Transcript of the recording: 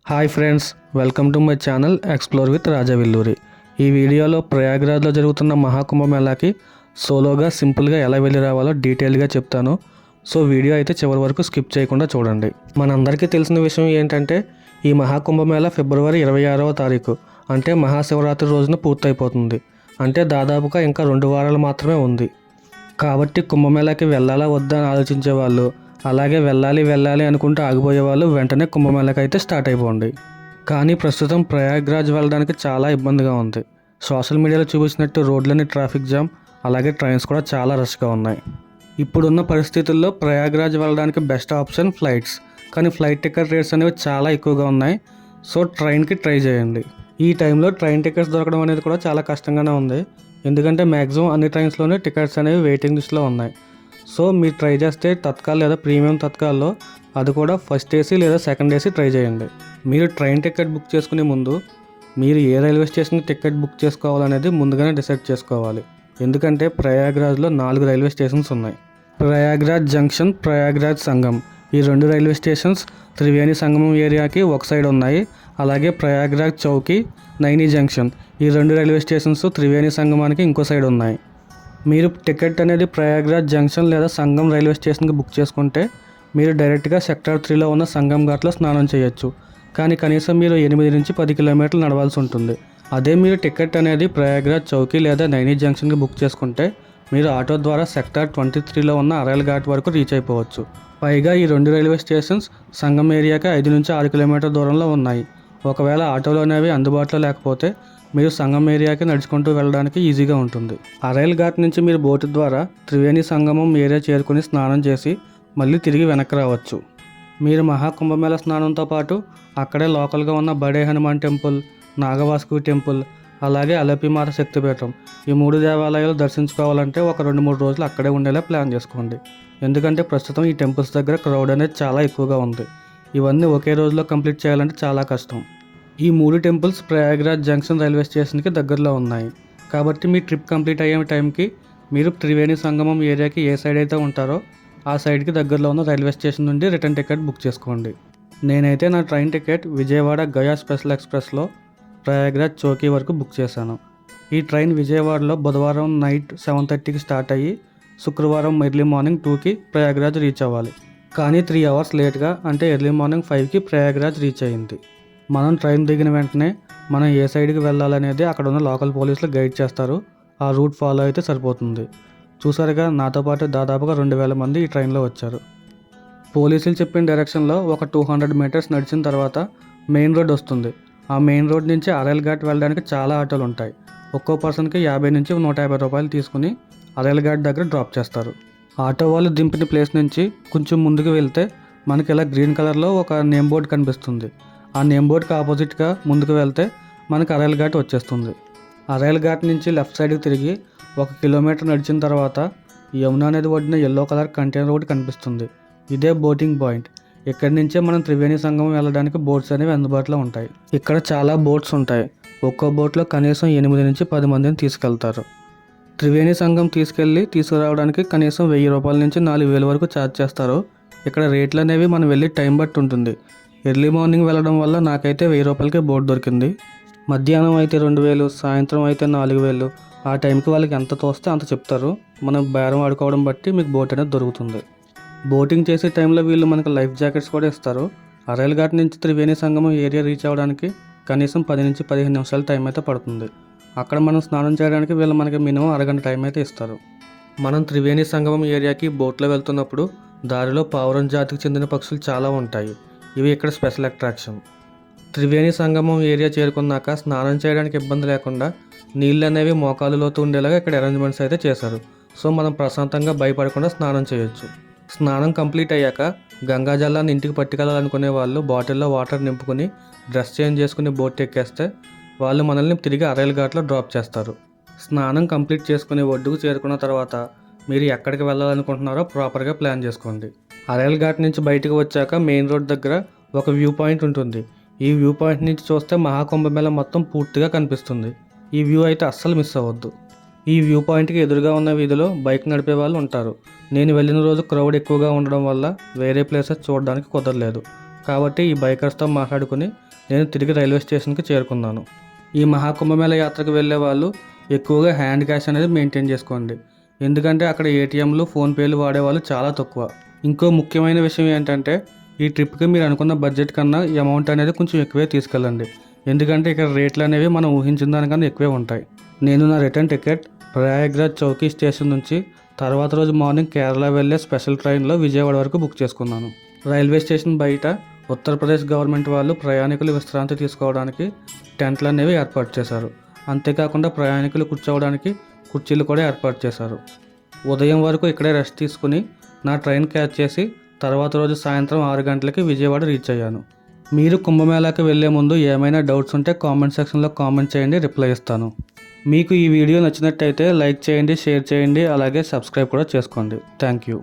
Hi friends, welcome to my channel explore with Rajavilluri. ఈ వీడియోలో ప్రయాగ్రాజ్లో జరుగుతున్న మహాకుంభమేళాకి సోలోగా సింపుల్గా ఎలా వెళ్ళి రావాలో డీటెయిల్గా చెప్తాను. సో వీడియో అయితే చివరి వరకు స్కిప్ చేయకుండా చూడండి. మనందరికీ తెలిసిన విషయం ఏంటంటే ఈ మహాకుంభమేళా ఫిబ్రవరి 26వ తారీఖు అంటే మహాశివరాత్రి రోజున పూర్తయిపోతుంది. అంటే దాదాపుగా ఇంకా 2 వారాలు మాత్రమే ఉంది. కాబట్టి కుంభమేళాకి వెళ్ళాలా వద్దా అని ఆలోచించే వాళ్ళు, అలాగే వెళ్ళాలి అనుకుంటూ ఆగిపోయే వాళ్ళు వెంటనే కుంభమేళాకి అయితే స్టార్ట్ అయిపోండి. కానీ ప్రస్తుతం ప్రయాగ్రాజ్ వెళ్ళడానికి చాలా ఇబ్బందిగా ఉంది. సోషల్ మీడియాలో చూపించినట్టు రోడ్లన్నీ ట్రాఫిక్ జామ్, అలాగే ట్రైన్స్ కూడా చాలా రష్గా ఉన్నాయి. ఇప్పుడున్న పరిస్థితుల్లో ప్రయాగ్రాజ్ వెళ్ళడానికి బెస్ట్ ఆప్షన్ ఫ్లైట్స్. కానీ ఫ్లైట్ టికెట్ రేట్స్ అనేవి చాలా ఎక్కువగా ఉన్నాయి. సో ట్రైన్కి ట్రై చేయండి. ఈ టైంలో ట్రైన్ టికెట్స్ దొరకడం అనేది కూడా చాలా కష్టంగానే ఉంది. ఎందుకంటే మ్యాక్సిమం అన్ని ట్రైన్స్లోనే టికెట్స్ అనేవి వెయిటింగ్ లిస్ట్లో ఉన్నాయి. సో మీరు ట్రై చేస్తే తత్కాల్ లేదా ప్రీమియం తత్కాల్లో, అది కూడా ఫస్ట్ ఏసీ లేదా సెకండ్ ఏసీ ట్రై చేయండి. మీరు ట్రైన్ టికెట్ బుక్ చేసుకునే ముందు మీరు ఏ రైల్వే స్టేషన్కి టికెట్ బుక్ చేసుకోవాలనేది ముందుగానే డిసైడ్ చేసుకోవాలి. ఎందుకంటే ప్రయాగ్రాజ్లో 4 రైల్వే స్టేషన్స్ ఉన్నాయి. ప్రయాగ్రాజ్ జంక్షన్, ప్రయాగ్రాజ్ సంగం, ఈ 2 రైల్వే స్టేషన్స్ త్రివేణి సంగమం ఏరియాకి ఒక సైడ్ ఉన్నాయి. అలాగే ప్రయాగ్రాజ్ చౌకీ, నైనీ జంక్షన్, ఈ 2 రైల్వే స్టేషన్స్ త్రివేణి సంగమానికి ఇంకో సైడ్ ఉన్నాయి. మీరు టికెట్ అనేది ప్రయాగ్రాజ్ జంక్షన్ లేదా సంగం రైల్వే స్టేషన్కి బుక్ చేసుకుంటే మీరు డైరెక్ట్గా సెక్టార్ 3లో ఉన్న సంగం ఘాట్లో స్నానం చేయొచ్చు. కానీ కనీసం మీరు 8 నుంచి 10 కిలోమీటర్లు నడవాల్సి ఉంటుంది. అదే మీరు టికెట్ అనేది ప్రయాగ్రాజ్ చౌకీ లేదా నైనీ జంక్షన్కి బుక్ చేసుకుంటే మీరు ఆటో ద్వారా సెక్టార్ 23లో ఉన్న అరైల్ ఘాట్ వరకు రీచ్ అయిపోవచ్చు. పైగా ఈ 2 రైల్వే స్టేషన్స్ సంగం ఏరియాకి 5 నుంచి 6 కిలోమీటర్ల దూరంలో ఉన్నాయి. ఒకవేళ ఆటోలు అనేవి అందుబాటులో లేకపోతే మీరు సంగం ఏరియాకి నడుచుకుంటూ వెళ్ళడానికి ఈజీగా ఉంటుంది. అరైల్ ఘాట్ నుంచి మీరు బోటు ద్వారా త్రివేణి సంగమం ఏరియా చేరుకుని స్నానం చేసి మళ్ళీ తిరిగి వెనక్కి రావచ్చు. మీరు మహాకుంభమేళా స్నానంతో పాటు అక్కడే లోకల్గా ఉన్న బడే హనుమాన్ టెంపుల్, నాగవాసుకి టెంపుల్, అలాగే అలపిమాత శక్తిపీఠం, ఈ 3 దేవాలయాలు దర్శించుకోవాలంటే ఒక 2-3 రోజులు అక్కడే ఉండేలా ప్లాన్ చేసుకోండి. ఎందుకంటే ప్రస్తుతం ఈ టెంపుల్స్ దగ్గర క్రౌడ్ అనేది చాలా ఎక్కువగా ఉంది. ఇవన్నీ ఒకే రోజులో కంప్లీట్ చేయాలంటే చాలా కష్టం. ఈ 3 టెంపుల్స్ ప్రయాగ్రాజ్ జంక్షన్ రైల్వే స్టేషన్కి దగ్గరలో ఉన్నాయి. కాబట్టి మీ ట్రిప్ కంప్లీట్ అయ్యే టైంకి మీరు త్రివేణి సంగమం ఏరియాకి ఏ సైడ్ అయితే ఉంటారో ఆ సైడ్కి దగ్గరలో ఉన్న రైల్వే స్టేషన్ నుండి రిటర్న్ టికెట్ బుక్ చేసుకోండి. నేనైతే నా train ticket Vijayawada Gaya special ఎక్స్ప్రెస్లో ప్రయాగ్రాజ్ చౌకీ వరకు బుక్ చేశాను. ఈ ట్రైన్ విజయవాడలో బుధవారం నైట్ 7:30కి స్టార్ట్ అయ్యి శుక్రవారం ఎర్లీ మార్నింగ్ 2కి ప్రయాగ్రాజ్ రీచ్ అవ్వాలి. కానీ 3 అవర్స్ లేట్గా అంటే ఎర్లీ మార్నింగ్ 5కి ప్రయాగ్రాజ్ రీచ్ అయ్యింది. మనం ట్రైన్ దిగిన వెంటనే మనం ఏ సైడ్కి వెళ్ళాలనేది అక్కడ ఉన్న లోకల్ పోలీసులు గైడ్ చేస్తారు. ఆ రూట్ ఫాలో అయితే సరిపోతుంది. చూసారుగా, నాతో పాటు దాదాపుగా 2000 మంది ఈ ట్రైన్లో వచ్చారు. పోలీసులు చెప్పిన డైరెక్షన్లో ఒక 200 మీటర్స్ నడిచిన తర్వాత మెయిన్ రోడ్ వస్తుంది. ఆ మెయిన్ రోడ్ నుంచి అరైల్ ఘాట్ వెళ్ళడానికి చాలా ఆటోలు ఉంటాయి. ఒక్కో పర్సన్కి 50 నుంచి 150 రూపాయలు తీసుకుని అరైల్ ఘాట్ దగ్గర డ్రాప్ చేస్తారు. ఆటో వాళ్ళు దింపిన ప్లేస్ నుంచి కొంచెం ముందుకు వెళ్తే మనకి ఇలా గ్రీన్ కలర్లో ఒక నేమ్ బోర్డ్ కనిపిస్తుంది. ఆ నేమ్ బోర్డ్కి ఆపోజిట్గా ముందుకు వెళ్తే మనకు అరైల్ ఘాట్ వచ్చేస్తుంది. అరైల్ ఘాట్ నుంచి లెఫ్ట్ సైడ్కి తిరిగి 1 కిలోమీటర్ నడిచిన తర్వాత యమునా నది ఒడ్డున ఎల్లో కలర్ కంటైనర్ ఒకటి కనిపిస్తుంది. ఇదే బోటింగ్ పాయింట్. ఇక్కడి నుంచే మనం త్రివేణి సంగమం వెళ్ళడానికి బోట్స్ అనేవి అందుబాటులో ఉంటాయి. ఇక్కడ చాలా బోట్స్ ఉంటాయి. ఒక్కో బోట్లో కనీసం 8 నుంచి 10 మందిని తీసుకెళ్తారు. త్రివేణి సంగం తీసుకురావడానికి కనీసం 1000 రూపాయల నుంచి 4000 వరకు ఛార్జ్ చేస్తారు. ఇక్కడ రేట్లు అనేవి మనం వెళ్ళి టైం బట్టి ఉంటుంది. ఎర్లీ మార్నింగ్ వెళ్ళడం వల్ల నాకైతే 1000 రూపాయలకే బోట్ దొరికింది. మధ్యాహ్నం అయితే 2000, సాయంత్రం అయితే 4000. ఆ టైంకి వాళ్ళకి ఎంత తోస్తే అంత చెప్తారు. మనం బేరం ఆడుకోవడం బట్టి మీకు బోట్ అనేది దొరుకుతుంది. బోటింగ్ చేసే టైంలో వీళ్ళు మనకు లైఫ్ జాకెట్స్ కూడా ఇస్తారు. అరైల్ ఘాట్ నుంచి త్రివేణి సంగమం ఏరియా రీచ్ అవ్వడానికి కనీసం 10 నుంచి 15 నిమిషాల టైం అయితే పడుతుంది. అక్కడ మనం స్నానం చేయడానికి వీళ్ళు మనకి మినిమం అరగంట టైం అయితే ఇస్తారు. మనం త్రివేణి సంగమం ఏరియాకి బోట్లో వెళ్తున్నప్పుడు దారిలో పావురం జాతికి చెందిన పక్షులు చాలా ఉంటాయి. ఇవి ఇక్కడ స్పెషల్ అట్రాక్షన్. త్రివేణి సంగమం ఏరియా చేరుకున్నాక స్నానం చేయడానికి ఇబ్బంది లేకుండా నీళ్ళు అనేవి మోకాలు లోతు ఉండేలాగా ఇక్కడ అరేంజ్మెంట్స్ అయితే చేశారు. సో మనం ప్రశాంతంగా భయపడకుండా స్నానం చేయొచ్చు. స్నానం కంప్లీట్ అయ్యాక గంగా జలాన్ని ఇంటికి పట్టుకెళ్ళాలనుకునే వాళ్ళు బాటిల్లో వాటర్ నింపుకొని డ్రెస్ చేంజ్ చేసుకుని బోట్ ఎక్కేస్తే వాళ్ళు మనల్ని తిరిగి అరైల్ ఘాట్లో డ్రాప్ చేస్తారు. స్నానం కంప్లీట్ చేసుకుని ఒడ్డుకు చేరుకున్న తర్వాత మీరు ఎక్కడికి వెళ్ళాలనుకుంటున్నారో ప్రాపర్గా ప్లాన్ చేసుకోండి. అరైల్ ఘాట్ నుంచి బయటకు వచ్చాక మెయిన్ రోడ్ దగ్గర ఒక వ్యూ పాయింట్ ఉంటుంది. ఈ వ్యూ పాయింట్ నుంచి చూస్తే మహాకుంభమేళా మొత్తం పూర్తిగా కనిపిస్తుంది. ఈ వ్యూ అయితే అస్సలు మిస్ అవ్వద్దు. ఈ వ్యూ పాయింట్కి ఎదురుగా ఉన్న వీధిలో బైక్ నడిపే వాళ్ళు ఉంటారు. నేను వెళ్ళిన రోజు క్రౌడ్ ఎక్కువగా ఉండడం వల్ల వేరే ప్లేసెస్ చూడడానికి కుదరలేదు. కాబట్టి ఈ బైకర్స్తో మాట్లాడుకుని నేను తిరిగి రైల్వే స్టేషన్కి చేరుకున్నాను. ఈ మహాకుంభమేళా యాత్రకు వెళ్ళే వాళ్ళు ఎక్కువగా హ్యాండ్ క్యాష్ అనేది మెయింటైన్ చేసుకోండి. ఎందుకంటే అక్కడ ఏటీఎంలు, ఫోన్పేలు వాడేవాళ్ళు చాలా తక్కువ. ఇంకో ముఖ్యమైన విషయం ఏంటంటే ఈ ట్రిప్కి మీరు అనుకున్న బడ్జెట్ కన్నా ఈ అమౌంట్ అనేది కొంచెం ఎక్కువే తీసుకెళ్ళండి. ఎందుకంటే ఇక్కడ రేట్లు అనేవి మనం ఊహించిన దానికన్నా ఎక్కువే ఉంటాయి. నేను నా return ticket Prayagraj Chowki station నుంచి తర్వాత రోజు మార్నింగ్ కేరళ వెళ్ళే స్పెషల్ ట్రైన్లో విజయవాడ వరకు బుక్ చేసుకున్నాను. రైల్వే స్టేషన్ బయట ఉత్తరప్రదేశ్ గవర్నమెంట్ వాళ్ళు ప్రయాణికులు విశ్రాంతి తీసుకోవడానికి టెంట్లు అనేవి ఏర్పాటు చేశారు. అంతేకాకుండా ప్రయాణికులు కూర్చోవడానికి కుర్చీలు కూడా ఏర్పాటు చేశారు. ఉదయం వరకు ఇక్కడే రెస్ట్ తీసుకుని నా ట్రైన్ క్యాచ్ చేసి తర్వాత రోజు సాయంత్రం 6 గంటలకి విజయవాడ రీచ్ అయ్యాను. మీరు కుంభమేళాకి వెళ్ళే ముందు ఏమైనా డౌట్స్ ఉంటే కామెంట్ సెక్షన్లో కామెంట్ చేయండి, రిప్లై ఇస్తాను. మీకు ఈ వీడియో నచ్చినట్టయితే లైక్ చేయండి, షేర్ చేయండి, అలాగే సబ్స్క్రైబ్ కూడా చేసుకోండి. Thank you.